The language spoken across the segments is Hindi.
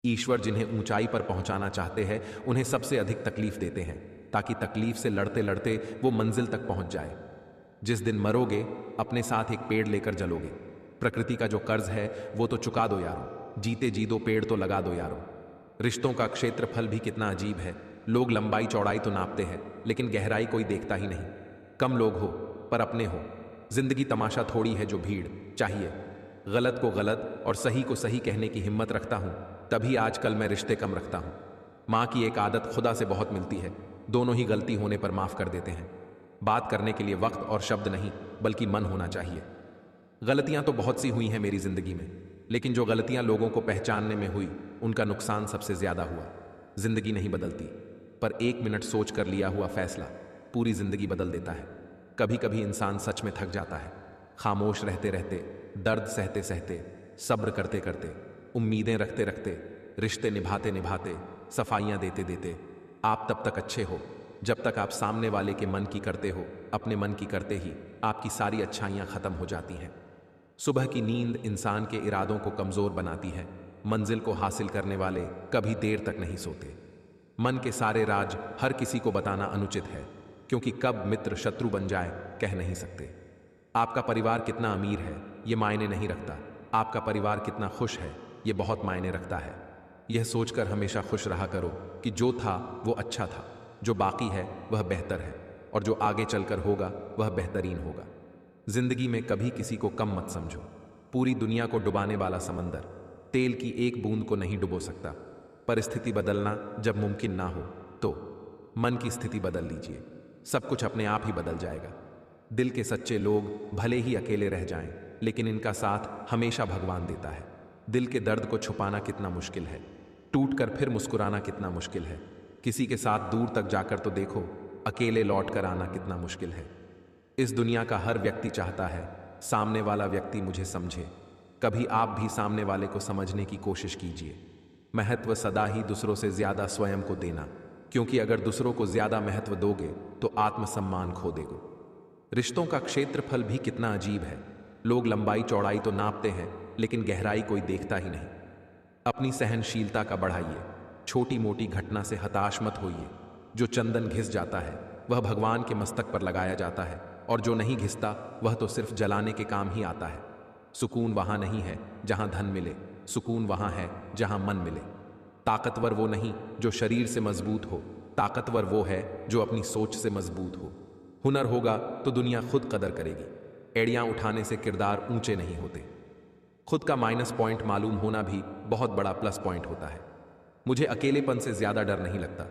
ईश्वर जिन्हें ऊंचाई पर पहुंचाना चाहते हैं उन्हें सबसे अधिक तकलीफ देते हैं, ताकि तकलीफ से लड़ते लड़ते वो मंजिल तक पहुंच जाए। जिस दिन मरोगे अपने साथ एक पेड़ लेकर जलोगे। प्रकृति का जो कर्ज है वो तो चुका दो यारो, जीते जी दो पेड़ तो लगा दो यारो। रिश्तों का क्षेत्रफल भी कितना अजीब है। लोग लंबाई चौड़ाई तो नापते हैं, लेकिन गहराई कोई देखता ही नहीं। कम लोग हो पर अपने हो। जिंदगी तमाशा थोड़ी है जो भीड़ चाहिए। गलत को गलत और सही को सही कहने की हिम्मत रखता हूं, तभी आजकल मैं रिश्ते कम रखता हूं। मां की एक आदत खुदा से बहुत मिलती है, दोनों ही गलती होने पर माफ कर देते हैं। बात करने के लिए वक्त और शब्द नहीं, बल्कि मन होना चाहिए। गलतियां तो बहुत सी हुई हैं मेरी जिंदगी में, लेकिन जो गलतियां लोगों को पहचानने में हुई उनका नुकसान सबसे ज्यादा हुआ। जिंदगी नहीं बदलती, पर 1 मिनट सोच कर लिया हुआ फैसला पूरी जिंदगी बदल देता है। कभी कभी इंसान सच में थक जाता है, खामोश रहते रहते, दर्द सहते सहते, सब्र करते करते, उम्मीदें रखते रखते, रिश्ते निभाते निभाते, सफाइयां देते देते। आप तब तक अच्छे हो जब तक आप सामने वाले के मन की करते हो। अपने मन की करते ही आपकी सारी अच्छाइयां खत्म हो जाती हैं। सुबह की नींद इंसान के इरादों को कमजोर बनाती है। मंजिल को हासिल करने वाले कभी देर तक नहीं सोते। मन के सारे राज हर किसी को बताना अनुचित है, क्योंकि कब मित्र शत्रु बन जाए कह नहीं सकते। आपका परिवार कितना अमीर है ये मायने नहीं रखता, आपका परिवार कितना खुश है ये बहुत मायने रखता है। यह सोचकर हमेशा खुश रहा करो कि जो था वो अच्छा था, जो बाकी है वह बेहतर है, और जो आगे चलकर होगा वह बेहतरीन होगा। जिंदगी में कभी किसी को कम मत समझो। पूरी दुनिया को डुबाने वाला समंदर तेल की एक बूंद को नहीं डुबो सकता। परिस्थिति बदलना जब मुमकिन ना हो तो मन की स्थिति बदल लीजिए, सब कुछ अपने आप ही बदल जाएगा। दिल के सच्चे लोग भले ही अकेले रह जाएं, लेकिन इनका साथ हमेशा भगवान देता है। दिल के दर्द को छुपाना कितना मुश्किल है, टूटकर फिर मुस्कुराना कितना मुश्किल है। किसी के साथ दूर तक जाकर तो देखो, अकेले लौट कर आना कितना मुश्किल है। इस दुनिया का हर व्यक्ति चाहता है सामने वाला व्यक्ति मुझे समझे। कभी आप भी सामने वाले को समझने की कोशिश कीजिए। महत्व सदा ही दूसरों से ज्यादा स्वयं को देना, क्योंकि अगर दूसरों को ज्यादा महत्व दोगे तो आत्मसम्मान खो देगो। रिश्तों का क्षेत्रफल भी कितना अजीब है। लोग लंबाई चौड़ाई तो नापते हैं, लेकिन गहराई कोई देखता ही नहीं। अपनी सहनशीलता का बढ़ाइए। छोटी मोटी घटना से हताश मत होइए। जो चंदन घिस जाता है वह भगवान के मस्तक पर लगाया जाता है, और जो नहीं घिसता वह तो सिर्फ जलाने के काम ही आता है। सुकून वहां नहीं है जहां धन मिले, सुकून वहां है जहां मन मिले। ताकतवर वो नहीं जो शरीर से मजबूत हो, ताकतवर वो है जो अपनी सोच से मजबूत हो। हुनर होगा तो दुनिया खुद कदर करेगी। एड़ियां उठाने से किरदार ऊंचे नहीं होते। खुद का माइनस पॉइंट मालूम होना भी बहुत बड़ा प्लस पॉइंट होता है। मुझे अकेलेपन से ज्यादा डर नहीं लगता।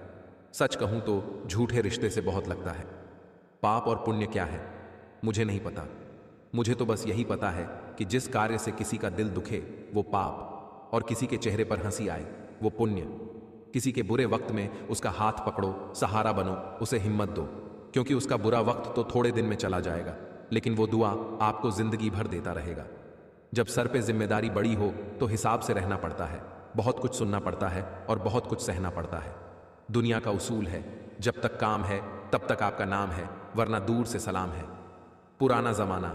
सच कहूं तो झूठे रिश्ते से बहुत लगता है। पाप और पुण्य क्या है मुझे नहीं पता। मुझे तो बस यही पता है कि जिस कार्य से किसी का दिल दुखे वो पाप, और किसी के चेहरे पर हंसी आए वो पुण्य। किसी के बुरे वक्त में उसका हाथ पकड़ो, सहारा बनो, उसे हिम्मत दो, क्योंकि उसका बुरा वक्त तो थोड़े दिन में चला जाएगा, लेकिन वो दुआ आपको जिंदगी भर देता रहेगा। जब सर पे जिम्मेदारी बड़ी हो तो हिसाब से रहना पड़ता है। बहुत कुछ सुनना पड़ता है और बहुत कुछ सहना पड़ता है। दुनिया का उसूल है, जब तक काम है तब तक आपका नाम है, वरना दूर से सलाम है। पुराना जमाना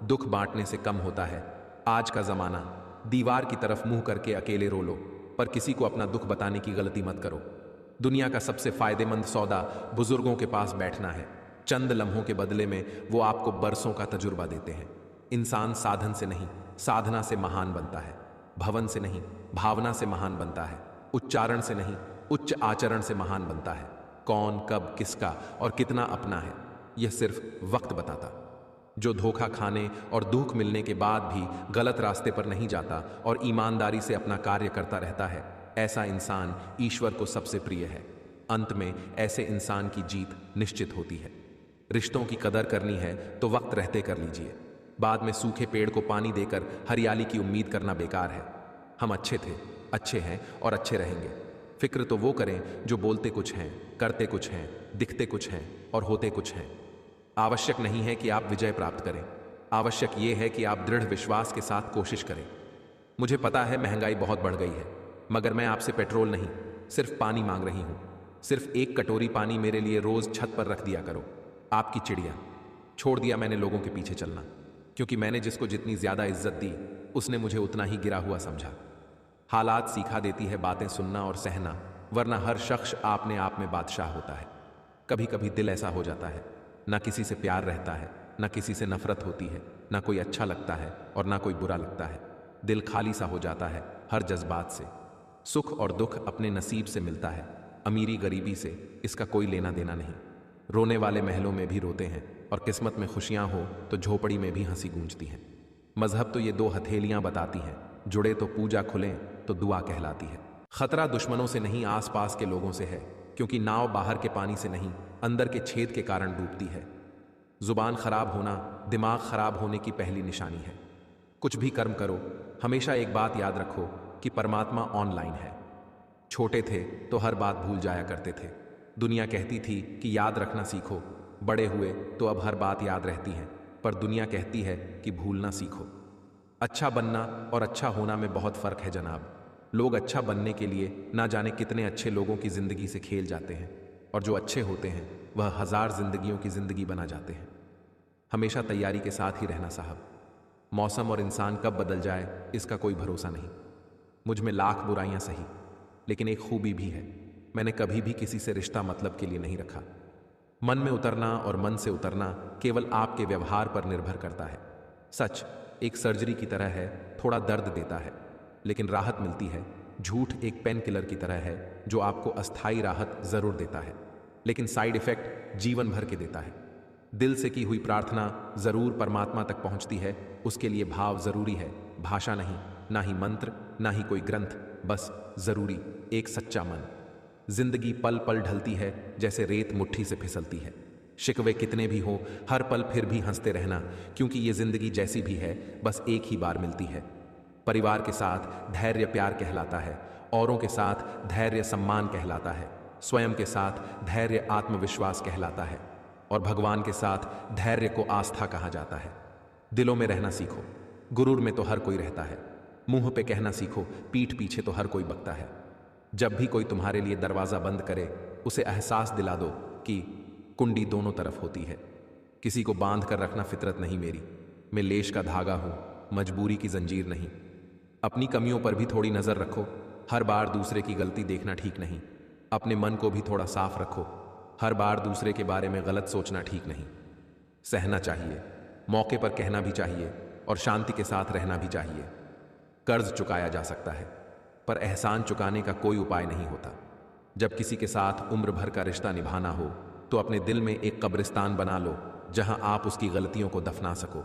दुख बांटने से कम होता है। आज का जमाना दीवार की तरफ मुंह करके अकेले रो लो, पर किसी को अपना दुख बताने की गलती मत करो। दुनिया का सबसे फायदेमंद सौदा बुजुर्गों के पास बैठना है। चंद लम्हों के बदले में वो आपको बरसों का तजुर्बा देते हैं। इंसान साधन से नहीं साधना से महान बनता है। भवन से नहीं भावना से महान बनता है। उच्चारण से नहीं उच्च आचरण से महान बनता है। कौन कब किसका और कितना अपना है यह सिर्फ वक्त बताता। जो धोखा खाने और दुख मिलने के बाद भी गलत रास्ते पर नहीं जाता और ईमानदारी से अपना कार्य करता रहता है, ऐसा इंसान ईश्वर को सबसे प्रिय है। अंत में ऐसे इंसान की जीत निश्चित होती है। रिश्तों की कदर करनी है तो वक्त रहते कर लीजिए। बाद में सूखे पेड़ को पानी देकर हरियाली की उम्मीद करना बेकार है। हम अच्छे थे, अच्छे हैं और अच्छे रहेंगे। फिक्र तो वो करें जो बोलते कुछ हैं, करते कुछ हैं, दिखते कुछ हैं और होते कुछ हैं। आवश्यक नहीं है कि आप विजय प्राप्त करें, आवश्यक ये है कि आप दृढ़ विश्वास के साथ कोशिश करें। मुझे पता है महंगाई बहुत बढ़ गई है, मगर मैं आपसे पेट्रोल नहीं सिर्फ पानी मांग रही हूं। सिर्फ एक कटोरी पानी मेरे लिए रोज छत पर रख दिया करो। आपकी चिड़िया। छोड़ दिया मैंने लोगों के पीछे चलना, क्योंकि मैंने जिसको जितनी ज्यादा इज्जत दी उसने मुझे उतना ही गिरा हुआ समझा। हालात सिखा देती है बातें सुनना और सहना, वरना हर शख्स अपने आप में बादशाह होता है। कभी कभी दिल ऐसा हो जाता है, ना किसी से प्यार रहता है, ना किसी से नफरत होती है, ना कोई अच्छा लगता है और ना कोई बुरा लगता है। दिल खाली सा हो जाता है हर जज्बात से। सुख और दुख अपने नसीब से मिलता है, अमीरी गरीबी से इसका कोई लेना देना नहीं। रोने वाले महलों में भी रोते हैं और किस्मत में खुशियां हो तो झोपड़ी में भी हंसी गूंजती हैं। मजहब तो ये दो हथेलियां बताती हैं, जुड़े तो पूजा, खुलें तो दुआ कहलाती है। खतरा दुश्मनों से नहीं, आसपास के लोगों से है, क्योंकि नाव बाहर के पानी से नहीं, अंदर के छेद के कारण डूबती है। जुबान खराब होना दिमाग खराब होने की पहली निशानी है। कुछ भी कर्म करो, हमेशा एक बात याद रखो कि परमात्मा ऑनलाइन है। छोटे थे तो हर बात भूल जाया करते थे। दुनिया कहती थी कि याद रखना सीखो। बड़े हुए तो अब हर बात याद रहती है, पर दुनिया कहती है कि भूलना सीखो। अच्छा बनना और अच्छा होना में बहुत फर्क है जनाब। लोग अच्छा बनने के लिए ना जाने कितने अच्छे लोगों की जिंदगी से खेल जाते हैं, और जो अच्छे होते हैं वह 1000 जिंदगियों की जिंदगी बना जाते हैं। हमेशा तैयारी के साथ ही रहना साहब। मौसम और इंसान कब बदल जाए इसका कोई भरोसा नहीं। मुझ में लाख बुराइयां सही, लेकिन एक खूबी भी है, मैंने कभी भी किसी से रिश्ता मतलब के लिए नहीं रखा। मन में उतरना और मन से उतरना केवल आपके व्यवहार पर निर्भर करता है। सच एक सर्जरी की तरह है, थोड़ा दर्द देता है लेकिन राहत मिलती है। झूठ एक पेन किलर की तरह है जो आपको अस्थायी राहत जरूर देता है, लेकिन साइड इफेक्ट जीवन भर के देता है। दिल से की हुई प्रार्थना जरूर परमात्मा तक पहुंचती है, उसके लिए भाव जरूरी है, भाषा नहीं, ना ही मंत्र, ना ही कोई ग्रंथ, बस जरूरी एक सच्चा मन। जिंदगी पल पल ढलती है जैसे रेत मुट्ठी से फिसलती है। शिकवे कितने भी हो, हर पल फिर भी हंसते रहना, क्योंकि ये जिंदगी जैसी भी है बस एक ही बार मिलती है। परिवार के साथ धैर्य प्यार कहलाता है, औरों के साथ धैर्य सम्मान कहलाता है, स्वयं के साथ धैर्य आत्मविश्वास कहलाता है, और भगवान के साथ धैर्य को आस्था कहा जाता है। दिलों में रहना सीखो, गुरूर में तो हर कोई रहता है। मुंह पे कहना सीखो, पीठ पीछे तो हर कोई बकता है। जब भी कोई तुम्हारे लिए दरवाजा बंद करे, उसे एहसास दिला दो कि कुंडी दोनों तरफ होती है। किसी को बांध कर रखना फितरत नहीं मेरी, मैं लेश का धागा हूं, मजबूरी की जंजीर नहीं। अपनी कमियों पर भी थोड़ी नजर रखो, हर बार दूसरे की गलती देखना ठीक नहीं। अपने मन को भी थोड़ा साफ रखो, हर बार दूसरे के बारे में गलत सोचना ठीक नहीं। सहना चाहिए, मौके पर कहना भी चाहिए, और शांति के साथ रहना भी चाहिए। कर्ज चुकाया जा सकता है, पर एहसान चुकाने का कोई उपाय नहीं होता। जब किसी के साथ उम्र भर का रिश्ता निभाना हो तो अपने दिल में एक कब्रिस्तान बना लो जहां आप उसकी गलतियों को दफना सको।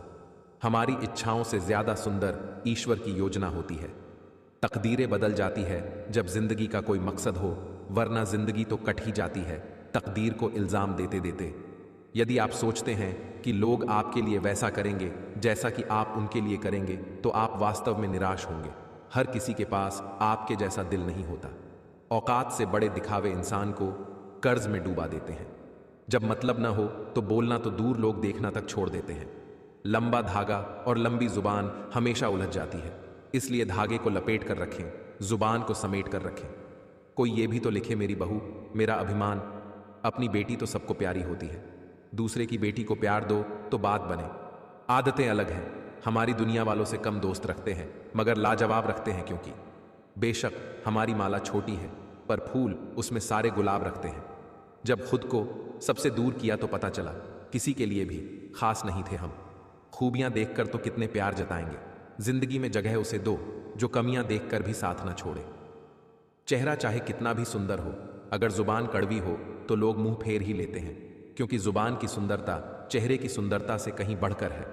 हमारी इच्छाओं से ज्यादा सुंदर ईश्वर की योजना होती है। तकदीरें बदल जाती है जब जिंदगी का कोई मकसद हो, वरना जिंदगी तो कट ही जाती है तकदीर को इल्जाम देते देते। यदि आप सोचते हैं कि लोग आपके लिए वैसा करेंगे जैसा कि आप उनके लिए करेंगे, तो आप वास्तव में निराश होंगे। हर किसी के पास आपके जैसा दिल नहीं होता। औकात से बड़े दिखावे इंसान को कर्ज में डूबा देते हैं। जब मतलब ना हो तो बोलना तो दूर, लोग देखना तक छोड़ देते हैं। लंबा धागा और लंबी जुबान हमेशा उलझ जाती है, इसलिए धागे को लपेट कर रखें, जुबान को समेट कर रखें। कोई ये भी तो लिखे, मेरी बहू मेरा अभिमान। अपनी बेटी तो सबको प्यारी होती है, दूसरे की बेटी को प्यार दो तो बात बने। आदतें अलग हैं, हमारी दुनिया वालों से कम दोस्त रखते हैं मगर लाजवाब रखते हैं, क्योंकि बेशक हमारी माला छोटी है पर फूल उसमें सारे गुलाब रखते हैं। जब खुद को सबसे दूर किया तो पता चला किसी के लिए भी खास नहीं थे हम। खूबियां देखकर तो कितने प्यार जताएंगे, जिंदगी में जगह उसे दो जो कमियां देखकर भी साथ ना छोड़े। चेहरा चाहे कितना भी सुंदर हो, अगर जुबान कड़वी हो तो लोग मुंह फेर ही लेते हैं, क्योंकि जुबान की सुंदरता चेहरे की सुंदरता से कहीं बढ़कर है।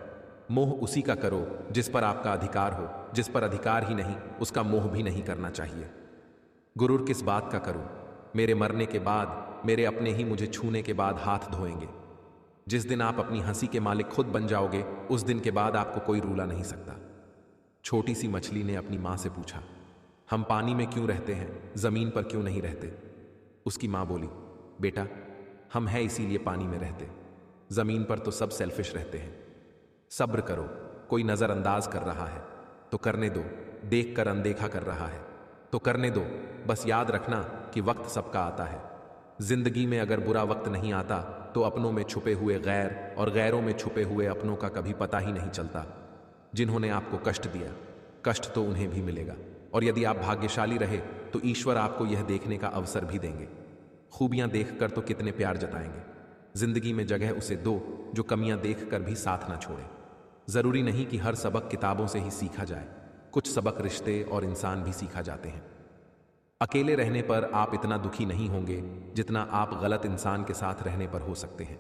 मोह उसी का करो जिस पर आपका अधिकार हो, जिस पर अधिकार ही नहीं उसका मोह भी नहीं करना चाहिए। गुरूर किस बात का करूं, मेरे मरने के बाद मेरे अपने ही मुझे छूने के बाद हाथ धोएंगे। जिस दिन आप अपनी हंसी के मालिक खुद बन जाओगे, उस दिन के बाद आपको कोई रूला नहीं सकता। छोटी सी मछली ने अपनी मां से पूछा, हम पानी में क्यों रहते हैं, जमीन पर क्यों नहीं रहते? उसकी मां बोली, बेटा हम हैं इसीलिए पानी में रहते, जमीन पर तो सब सेल्फिश रहते हैं। सब्र करो, कोई नजरअंदाज कर रहा है तो करने दो, देख कर अनदेखा कर रहा है तो करने दो। बस याद रखना कि वक्त सबका आता है। जिंदगी में अगर बुरा वक्त नहीं आता तो अपनों में छुपे हुए गैर और गैरों में छुपे हुए अपनों का कभी पता ही नहीं चलता। जिन्होंने आपको कष्ट दिया, कष्ट तो उन्हें भी मिलेगा। और यदि आप भाग्यशाली रहे तो ईश्वर आपको यह देखने का अवसर भी देंगे। खूबियां देखकर तो कितने प्यार जताएंगे। जिंदगी में जगह उसे दो जो कमियां देखकर भी साथ ना छोड़े। जरूरी नहीं कि हर सबक किताबों से ही सीखा जाए, कुछ सबक रिश्ते और इंसान भी सीखा जाते हैं। अकेले रहने पर आप इतना दुखी नहीं होंगे जितना आप गलत इंसान के साथ रहने पर हो सकते हैं।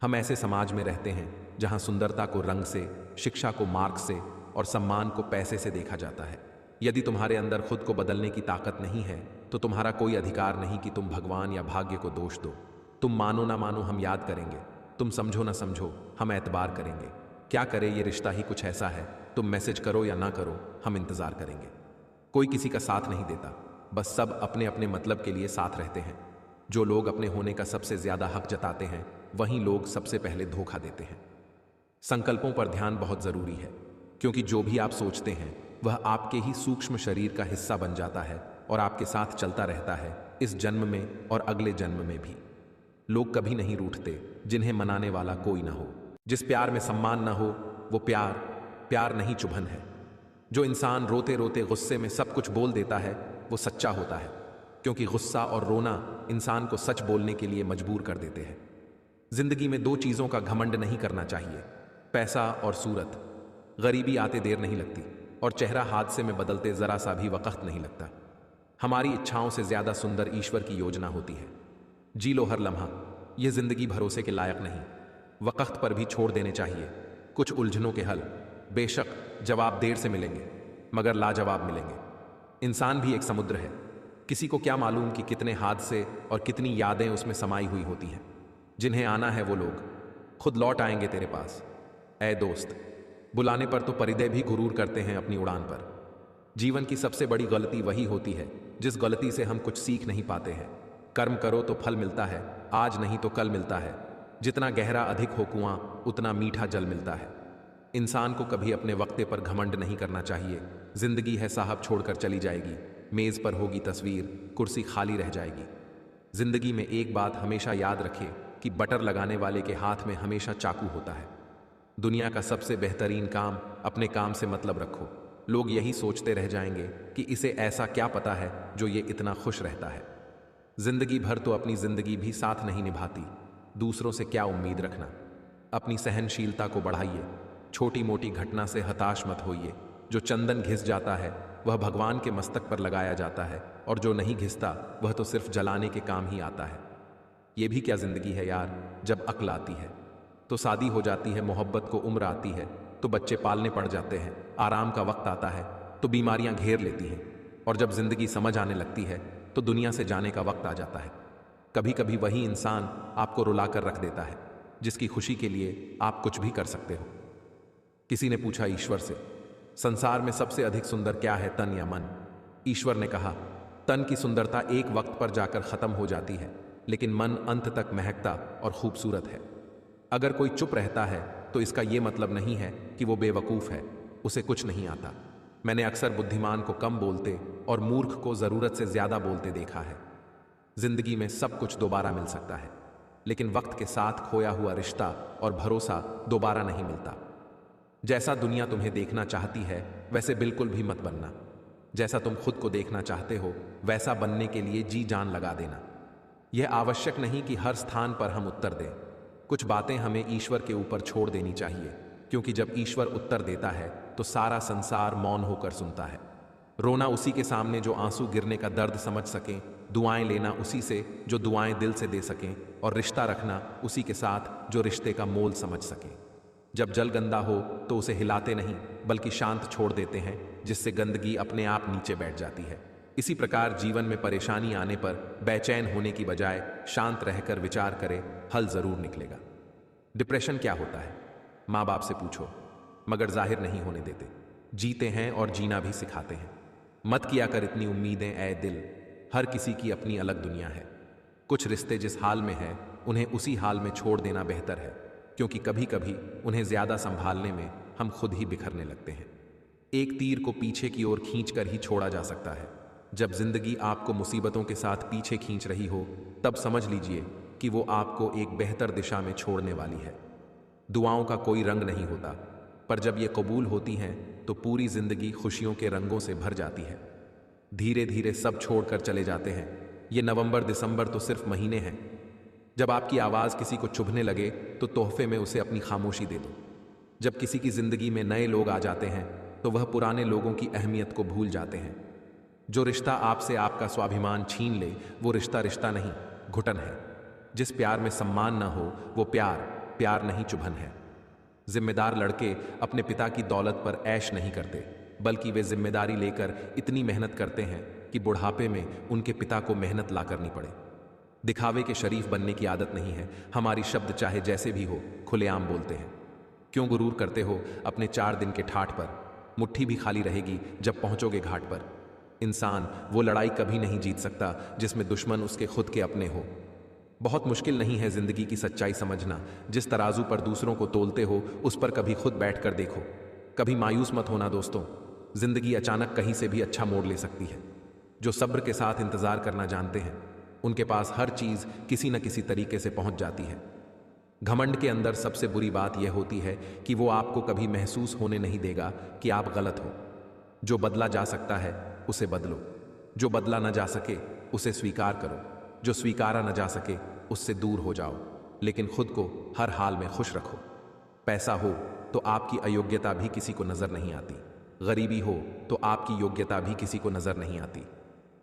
हम ऐसे समाज में रहते हैं जहां सुंदरता को रंग से, शिक्षा को मार्क्स से और सम्मान को पैसे से देखा जाता है। यदि तुम्हारे अंदर खुद को बदलने की ताकत नहीं है तो तुम्हारा कोई अधिकार नहीं कि तुम भगवान या भाग्य को दोष दो। तुम मानो ना मानो हम याद करेंगे, तुम समझो ना समझो हम एतबार करेंगे। क्या करे ये रिश्ता ही कुछ ऐसा है, तुम मैसेज करो या ना करो हम इंतजार करेंगे। कोई किसी का साथ नहीं देता, बस सब अपने अपने मतलब के लिए साथ रहते हैं। जो लोग अपने होने का सबसे ज्यादा हक जताते हैं वहीं लोग सबसे पहले धोखा देते हैं। संकल्पों पर ध्यान बहुत जरूरी है, क्योंकि जो भी आप सोचते हैं वह आपके ही सूक्ष्म शरीर का हिस्सा बन जाता है और आपके साथ चलता रहता है इस जन्म में और अगले जन्म में भी। लोग कभी नहीं रूठते जिन्हें मनाने वाला कोई ना हो। जिस प्यार में सम्मान ना हो वो प्यार नहीं, चुभन है। जो इंसान रोते रोते गुस्से में सब कुछ बोल देता है वो सच्चा होता है, क्योंकि गुस्सा और रोना इंसान को सच बोलने के लिए मजबूर कर देते हैं। जिंदगी में दो चीजों का घमंड नहीं करना चाहिए, पैसा और सूरत। गरीबी आते देर नहीं लगती और चेहरा हादसे में बदलते जरा सा भी वक्त नहीं लगता। हमारी इच्छाओं से ज्यादा सुंदर ईश्वर की योजना होती है। जी लो हर लम्हा, यह जिंदगी भरोसे के लायक नहीं। वक्त पर भी छोड़ देने चाहिए कुछ उलझनों के हल। बेशक जवाब देर से मिलेंगे मगर लाजवाब मिलेंगे। इंसान भी एक समुद्र है, किसी को क्या मालूम कि कितने हादसे और कितनी यादें उसमें समाई हुई होती हैं। जिन्हें आना है वो लोग खुद लौट आएंगे तेरे पास। ऐ दोस्त, बुलाने पर तो परिंदे भी गुरूर करते हैं अपनी उड़ान पर। जीवन की सबसे बड़ी गलती वही होती है जिस गलती से हम कुछ सीख नहीं पाते हैं। कर्म करो तो फल मिलता है, आज नहीं तो कल मिलता है। जितना गहरा अधिक हो कुआं उतना मीठा जल मिलता है। इंसान को कभी अपने वक्ते पर घमंड नहीं करना चाहिए। जिंदगी है साहब, छोड़कर चली जाएगी। मेज पर होगी तस्वीर, कुर्सी खाली रह जाएगी। जिंदगी में एक बात हमेशा याद रखें कि बटर लगाने वाले के हाथ में हमेशा चाकू होता है। दुनिया का सबसे बेहतरीन काम अपने काम से मतलब रखो। लोग यही सोचते रह जाएंगे कि इसे ऐसा क्या पता है जो ये इतना खुश रहता है। जिंदगी भर तो अपनी जिंदगी भी साथ नहीं निभाती, दूसरों से क्या उम्मीद रखना। अपनी सहनशीलता को बढ़ाइए, छोटी मोटी घटना से हताश मत होइए। जो चंदन घिस जाता है वह भगवान के मस्तक पर लगाया जाता है और जो नहीं घिसता वह तो सिर्फ जलाने के काम ही आता है। यह भी क्या जिंदगी है यार, जब अक्ल आती है तो शादी हो जाती है, मोहब्बत को उम्र आती है तो बच्चे पालने पड़ जाते हैं, आराम का वक्त आता है तो बीमारियां घेर लेती हैं, और जब जिंदगी समझ आने लगती है तो दुनिया से जाने का वक्त आ जाता है। कभी कभी वही इंसान आपको रुलाकर रख देता है जिसकी खुशी के लिए आप कुछ भी कर सकते हो। किसी ने पूछा ईश्वर से, संसार में सबसे अधिक सुंदर क्या है, तन या मन? ईश्वर ने कहा, तन की सुंदरता एक वक्त पर जाकर खत्म हो जाती है, लेकिन मन अंत तक महकता और खूबसूरत है। अगर कोई चुप रहता है तो इसका यह मतलब नहीं है कि वो बेवकूफ है, उसे कुछ नहीं आता। मैंने अक्सर बुद्धिमान को कम बोलते और मूर्ख को जरूरत से ज्यादा बोलते देखा है। जिंदगी में सब कुछ दोबारा मिल सकता है, लेकिन वक्त के साथ खोया हुआ रिश्ता और भरोसा दोबारा नहीं मिलता। जैसा दुनिया तुम्हें देखना चाहती है वैसे बिल्कुल भी मत बनना। जैसा तुम खुद को देखना चाहते हो वैसा बनने के लिए जी जान लगा देना। यह आवश्यक नहीं कि हर स्थान पर हम उत्तर दें। कुछ बातें हमें ईश्वर के ऊपर छोड़ देनी चाहिए, क्योंकि जब ईश्वर उत्तर देता है तो सारा संसार मौन होकर सुनता है। रोना उसी के सामने जो आंसू गिरने का दर्द समझ सकें, दुआएं लेना उसी से जो दुआएं दिल से दे सकें, और रिश्ता रखना उसी के साथ जो रिश्ते का मोल समझ सकें। जब जल गंदा हो तो उसे हिलाते नहीं बल्कि शांत छोड़ देते हैं, जिससे गंदगी अपने आप नीचे बैठ जाती है। इसी प्रकार जीवन में परेशानी आने पर बेचैन होने की बजाय शांत रहकर विचार करें, हल जरूर निकलेगा। डिप्रेशन क्या होता है? माँ बाप से पूछो, मगर जाहिर नहीं होने देते। जीते हैं और जीना भी सिखाते हैं। मत किया कर इतनी उम्मीदें ऐ दिल, हर किसी की अपनी अलग दुनिया है। कुछ रिश्ते जिस हाल में है उन्हें उसी हाल में छोड़ देना बेहतर है, क्योंकि कभी कभी उन्हें ज्यादा संभालने में हम खुद ही बिखरने लगते हैं। एक तीर को पीछे की ओर खींचकर ही छोड़ा जा सकता है। जब जिंदगी आपको मुसीबतों के साथ पीछे खींच रही हो तब समझ लीजिए कि वो आपको एक बेहतर दिशा में छोड़ने वाली है। दुआओं का कोई रंग नहीं होता, पर जब ये कबूल होती हैं तो पूरी जिंदगी खुशियों के रंगों से भर जाती है। धीरे धीरे सब छोड़कर चले जाते हैं। ये नवंबर दिसंबर तो सिर्फ महीने हैं। जब आपकी आवाज़ किसी को चुभने लगे तो तोहफे में उसे अपनी खामोशी दे दो। जब किसी की जिंदगी में नए लोग आ जाते हैं तो वह पुराने लोगों की अहमियत को भूल जाते हैं। जो रिश्ता आपसे आपका स्वाभिमान छीन ले वो रिश्ता रिश्ता नहीं, घुटन है। जिस प्यार में सम्मान ना हो वो प्यार प्यार नहीं, चुभन है। जिम्मेदार लड़के अपने पिता की दौलत पर ऐश नहीं करते, बल्कि वे जिम्मेदारी लेकर इतनी मेहनत करते हैं कि बुढ़ापे में उनके पिता को मेहनत ला करनी पड़े। दिखावे के शरीफ बनने की आदत नहीं है। हमारी शब्द चाहे जैसे भी हो खुलेआम बोलते हैं। क्यों गुरूर करते हो अपने 4 दिन के ठाठ पर? मुट्ठी भी खाली रहेगी जब पहुंचोगे घाट पर। इंसान वो लड़ाई कभी नहीं जीत सकता जिसमें दुश्मन उसके खुद के अपने हो। बहुत मुश्किल नहीं है जिंदगी की सच्चाई समझना। जिस तराजू पर दूसरों को तोलते हो उस पर कभी खुद बैठकर देखो। कभी मायूस मत होना दोस्तों, जिंदगी अचानक कहीं से भी अच्छा मोड़ ले सकती है। जो सब्र के साथ इंतजार करना जानते हैं उनके पास हर चीज किसी न किसी तरीके से पहुंच जाती है। घमंड के अंदर सबसे बुरी बात यह होती है कि वो आपको कभी महसूस होने नहीं देगा कि आप गलत हो। जो बदला जा सकता है उसे बदलो, जो बदला न जा सके उसे स्वीकार करो, जो स्वीकारा न जा सके उससे दूर हो जाओ, लेकिन खुद को हर हाल में खुश रखो। पैसा हो तो आपकी अयोग्यता भी किसी को नजर नहीं आती, गरीबी हो तो आपकी योग्यता भी किसी को नजर नहीं आती।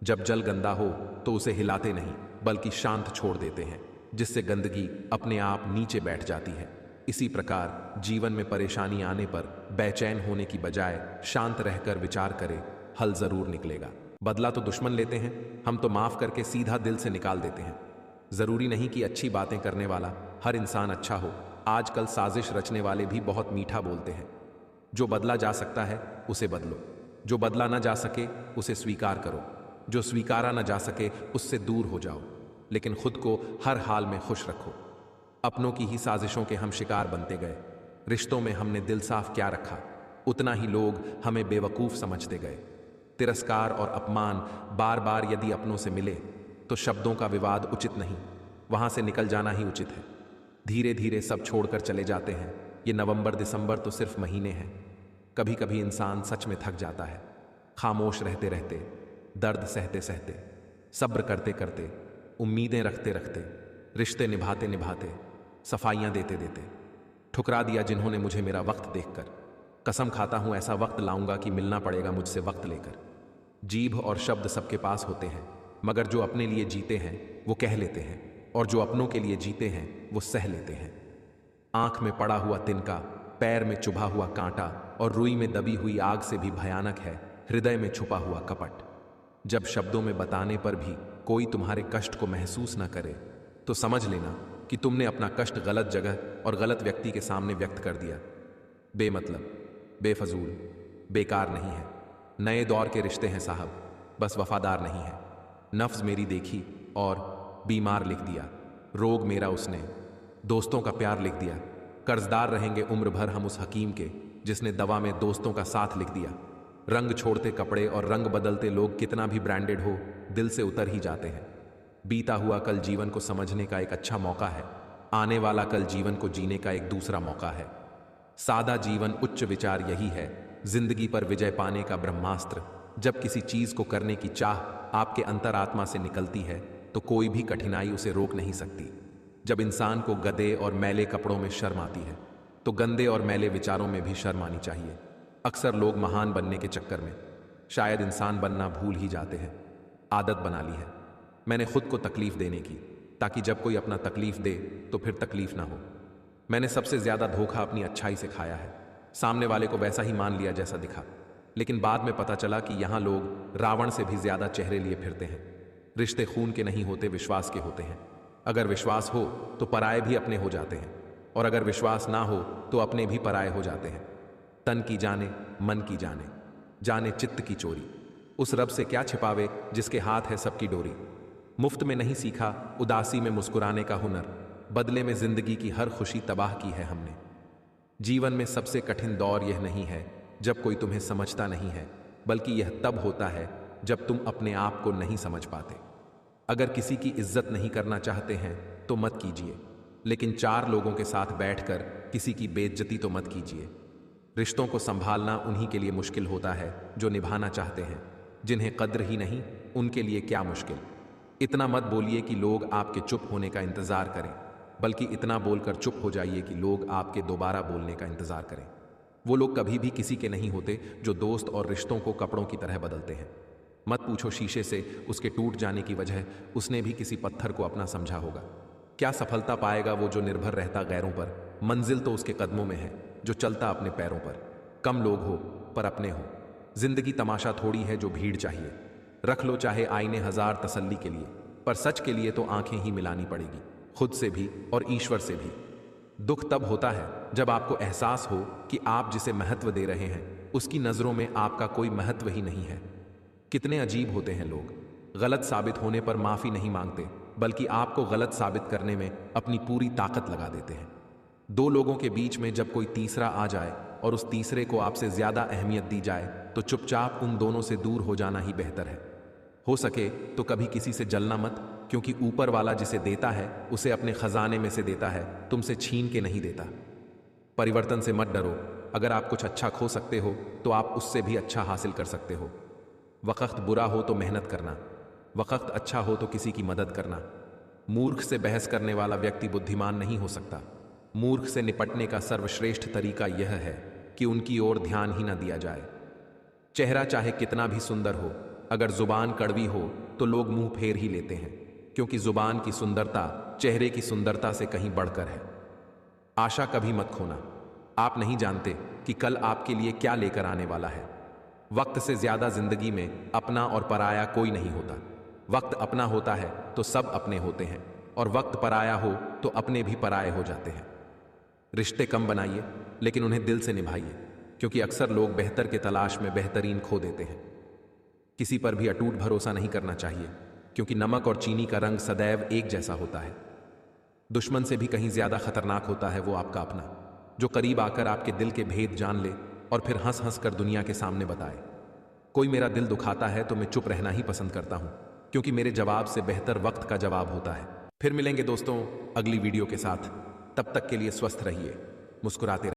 जब जल गंदा हो तो उसे हिलाते नहीं बल्कि शांत छोड़ देते हैं, जिससे गंदगी अपने आप नीचे बैठ जाती है। इसी प्रकार जीवन में परेशानी आने पर बेचैन होने की बजाय शांत रहकर विचार करें, हल जरूर निकलेगा। बदला तो दुश्मन लेते हैं, हम तो माफ करके सीधा दिल से निकाल देते हैं। जरूरी नहीं कि अच्छी बातें करने वाला हर इंसान अच्छा हो। आजकल साजिश रचने वाले भी बहुत मीठा बोलते हैं। जो बदला जा सकता है उसे बदलो, जो बदला ना जा सके उसे स्वीकार करो, जो स्वीकारा ना जा सके उससे दूर हो जाओ, लेकिन खुद को हर हाल में खुश रखो। अपनों की ही साजिशों के हम शिकार बनते गए। रिश्तों में हमने दिल साफ क्या रखा, उतना ही लोग हमें बेवकूफ समझते गए। तिरस्कार और अपमान बार बार यदि अपनों से मिले तो शब्दों का विवाद उचित नहीं, वहां से निकल जाना ही उचित है। धीरे धीरे सब छोड़कर चले जाते हैं। ये नवंबर दिसंबर तो सिर्फ महीने हैं। कभी कभी इंसान सच में थक जाता है, खामोश रहते रहते, दर्द सहते सहते, सब्र करते करते, उम्मीदें रखते रखते, रिश्ते निभाते निभाते, सफाइयां देते देते। ठुकरा दिया जिन्होंने मुझे मेरा वक्त देखकर। कसम खाता हूं ऐसा वक्त लाऊंगा कि मिलना पड़ेगा मुझसे वक्त लेकर। जीभ और शब्द सबके पास होते हैं, मगर जो अपने लिए जीते हैं वो कह लेते हैं, और जो अपनों के लिए जीते हैं वो सह लेते हैं। आंख में पड़ा हुआ तिनका, पैर में चुभा हुआ कांटा और रुई में दबी हुई आग से भी भयानक है हृदय में छुपा हुआ कपट। जब शब्दों में बताने पर भी कोई तुम्हारे कष्ट को महसूस न करे तो समझ लेना कि तुमने अपना कष्ट गलत जगह और गलत व्यक्ति के सामने व्यक्त कर दिया। बेमतलब, बेफजूल, बेकार नहीं है। नए दौर के रिश्ते हैं साहब, बस वफादार नहीं है। नफ्स मेरी देखी और बीमार लिख दिया, रोग मेरा उसने दोस्तों का प्यार लिख दिया। कर्जदार रहेंगे उम्र भर हम उस हकीम के जिसने दवा में दोस्तों का साथ लिख दिया। रंग छोड़ते कपड़े और रंग बदलते लोग कितना भी ब्रांडेड हो दिल से उतर ही जाते हैं। बीता हुआ कल जीवन को समझने का एक अच्छा मौका है, आने वाला कल जीवन को जीने का एक दूसरा मौका है। सादा जीवन उच्च विचार यही है, जिंदगी पर विजय पाने का ब्रह्मास्त्र। जब किसी चीज को करने की चाह आपके अंतरात्मा से निकलती है तो कोई भी कठिनाई उसे रोक नहीं सकती। जब इंसान को गंदे और मैले कपड़ों में शर्म आती है तो गंदे और मैले विचारों में भी शर्म आनी चाहिए। अक्सर लोग महान बनने के चक्कर में शायद इंसान बनना भूल ही जाते हैं। आदत बना ली है मैंने खुद को तकलीफ देने की, ताकि जब कोई अपना तकलीफ दे तो फिर तकलीफ ना हो। मैंने सबसे ज्यादा धोखा अपनी अच्छाई से खाया है। सामने वाले को वैसा ही मान लिया जैसा दिखा, लेकिन बाद में पता चला कि यहां लोग रावण से भी ज्यादा चेहरे लिए फिरते हैं। रिश्ते खून के नहीं होते, विश्वास के होते हैं। अगर विश्वास हो तो पराये भी अपने हो जाते हैं, और अगर विश्वास ना हो तो अपने भी पराये हो जाते हैं। तन की जाने मन की जाने, जाने चित्त की चोरी। उस रब से क्या छिपावे जिसके हाथ है सबकी डोरी। मुफ्त में नहीं सीखा उदासी में मुस्कुराने का हुनर, बदले में जिंदगी की हर खुशी तबाह की है हमने। जीवन में सबसे कठिन दौर यह नहीं है जब कोई तुम्हें समझता नहीं है, बल्कि यह तब होता है जब तुम अपने आप को नहीं समझ पाते। अगर किसी की इज्जत नहीं करना चाहते हैं तो मत कीजिए, लेकिन 4 लोगों के साथ बैठकर किसी की बेइज्जती तो मत कीजिए। रिश्तों को संभालना उन्हीं के लिए मुश्किल होता है जो निभाना चाहते हैं। जिन्हें कद्र ही नहीं, उनके लिए क्या मुश्किल। इतना मत बोलिए कि लोग आपके चुप होने का इंतजार करें, बल्कि इतना बोलकर चुप हो जाइए कि लोग आपके दोबारा बोलने का इंतजार करें। वो लोग कभी भी किसी के नहीं होते जो दोस्त और रिश्तों को कपड़ों की तरह बदलते हैं। मत पूछो शीशे से उसके टूट जाने की वजह, उसने भी किसी पत्थर को अपना समझा होगा। क्या सफलता पाएगा वो जो निर्भर रहता गैरों पर। मंजिल तो उसके कदमों में है जो चलता अपने पैरों पर। कम लोग हो पर अपने हो। जिंदगी तमाशा थोड़ी है जो भीड़ चाहिए। रख लो चाहे आईने हजार तसल्ली के लिए, पर सच के लिए तो आंखें ही मिलानी पड़ेगी, खुद से भी और ईश्वर से भी। दुख तब होता है जब आपको एहसास हो कि आप जिसे महत्व दे रहे हैं उसकी नजरों में आपका कोई महत्व ही नहीं है। कितने अजीब होते हैं लोग, गलत साबित होने पर माफी नहीं मांगते, बल्कि आपको गलत साबित करने में अपनी पूरी ताकत लगा देते हैं। दो लोगों के बीच में जब कोई तीसरा आ जाए और उस तीसरे को आपसे ज्यादा अहमियत दी जाए तो चुपचाप उन दोनों से दूर हो जाना ही बेहतर है। हो सके तो कभी किसी से जलना मत, क्योंकि ऊपर वाला जिसे देता है उसे अपने खजाने में से देता है, तुमसे छीन के नहीं देता। परिवर्तन से मत डरो। अगर आप कुछ अच्छा खो सकते हो तो आप उससे भी अच्छा हासिल कर सकते हो। वक्त बुरा हो तो मेहनत करना, वक्त अच्छा हो तो किसी की मदद करना। मूर्ख से बहस करने वाला व्यक्ति बुद्धिमान नहीं हो सकता। मूर्ख से निपटने का सर्वश्रेष्ठ तरीका यह है कि उनकी ओर ध्यान ही न दिया जाए। चेहरा चाहे कितना भी सुंदर हो, अगर जुबान कड़वी हो तो लोग मुंह फेर ही लेते हैं, क्योंकि जुबान की सुंदरता चेहरे की सुंदरता से कहीं बढ़कर है। आशा कभी मत खोना। आप नहीं जानते कि कल आपके लिए क्या लेकर आने वाला है। वक्त से ज्यादा जिंदगी में अपना और पराया कोई नहीं होता। वक्त अपना होता है तो सब अपने होते हैं, और वक्त पराया हो तो अपने भी पराये हो जाते हैं। रिश्ते कम बनाइए, लेकिन उन्हें दिल से निभाइए, क्योंकि अक्सर लोग बेहतर के तलाश में बेहतरीन खो देते हैं। किसी पर भी अटूट भरोसा नहीं करना चाहिए, क्योंकि नमक और चीनी का रंग सदैव एक जैसा होता है। दुश्मन से भी कहीं ज्यादा खतरनाक होता है वो आपका अपना, जो करीब आकर आपके दिल के भेद जान ले और फिर हंस हंस कर दुनिया के सामने बताए। कोई मेरा दिल दुखाता है तो मैं चुप रहना ही पसंद करता हूं, क्योंकि मेरे जवाब से बेहतर वक्त का जवाब होता है। फिर मिलेंगे दोस्तों अगली वीडियो के साथ। तब तक के लिए स्वस्थ रहिए, मुस्कुराते रहिए।